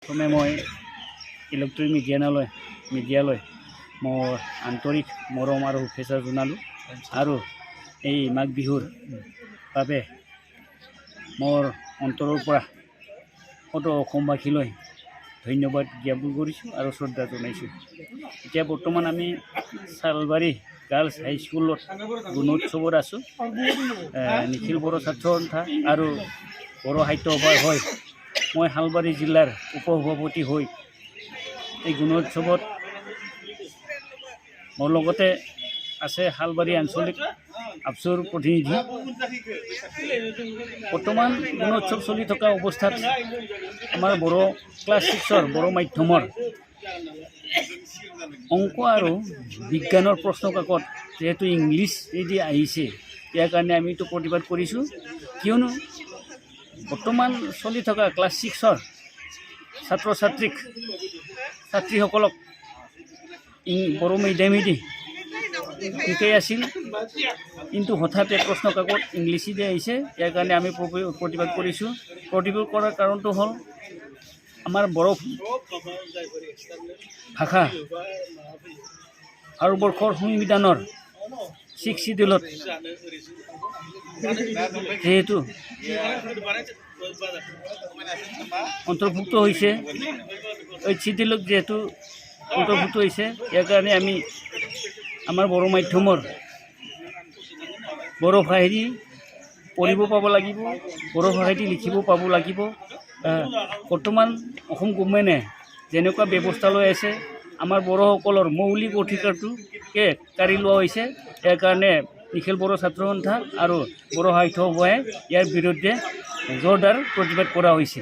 প্ৰথমে মই ইলেক্ট্ৰনিক মিডিয়ালৈ মোৰ আন্তৰিক মৰম আৰু শুভেচ্ছা জনালোঁ আৰু এই মাঘ বিহুৰ বাবে মোৰ অন্তৰৰ পৰা সকলো অসমবাসীলৈ ধন্যবাদ জ্ঞাপন কৰিছোঁ আৰু শ্ৰদ্ধা জনাইছোঁ। এতিয়া বৰ্তমান আমি চালবাৰী গাৰ্লছ হাইস্কুলত গুণোৎসৱত আছোঁ। নিখিল বড়ো ছাত্ৰ সন্থা আৰু বড়ো সাহিত্য সভাৰ হৈ মই শালবাৰী জিলাৰ উপসভাপতি হৈ এই গুণোৎসৱত মোৰ লগতে আছে শালবাৰী আঞ্চলিক আফচুৰ প্ৰতিনিধি। বৰ্তমান গুণোৎসৱ চলি থকা অৱস্থাত আমাৰ বড়ো ক্লাছ 6ৰ বড়ো মাধ্যমৰ অংক আৰু বিজ্ঞানৰ প্ৰশ্ন কাকত যিহেতু ইংলিছেদি আহিছে, ইয়াৰ কাৰণে আমি এইটো প্ৰতিবাদ কৰিছোঁ। কিয়নো বৰ্তমান চলি থকা ক্লাছ 6ৰ ছাত্ৰ ছাত্ৰীসকলক বড়ো মিডিয়ামেদি শিকাই আছিল, কিন্তু হঠাৎ এক প্ৰশ্ন কাকত ইংলিছেদি আহিছে। ইয়াৰ কাৰণে আমি প্ৰতিবাদ কৰিছোঁ। প্ৰতিবাদ কৰাৰ কাৰণটো হ'ল আমাৰ বড়ো ভাষা ভাৰতবৰ্ষৰ সংবিধানৰ 6 শিডিউলত যিহেতু অন্তৰ্ভুক্ত হৈছে, 8 শিডিউলত যিহেতু অন্তৰ্ভুক্ত হৈছে, ইয়াৰ কাৰণে আমি আমাৰ বড়ো মাধ্যমৰ বড়ো ভাষাইদি পঢ়িব পাব লাগিব, বড়ো ভাষাইদি লিখিব পাব লাগিব। বৰ্তমান অসম গভৰ্ণমেণ্টে যেনেকুৱা ব্যৱস্থা লৈ আছে, আমাৰ বড়োসকলৰ মৌলিক অধিকাৰটোকে কাঢ়ি লোৱা হৈছে। ইয়াৰ কাৰণে নিখিল বড়ো ছাত্ৰ সন্থা আৰু বড়ো সাহিত্য সভাই ইয়াৰ বিৰুদ্ধে জোৰদাৰ প্ৰতিবাদ কৰা হৈছে।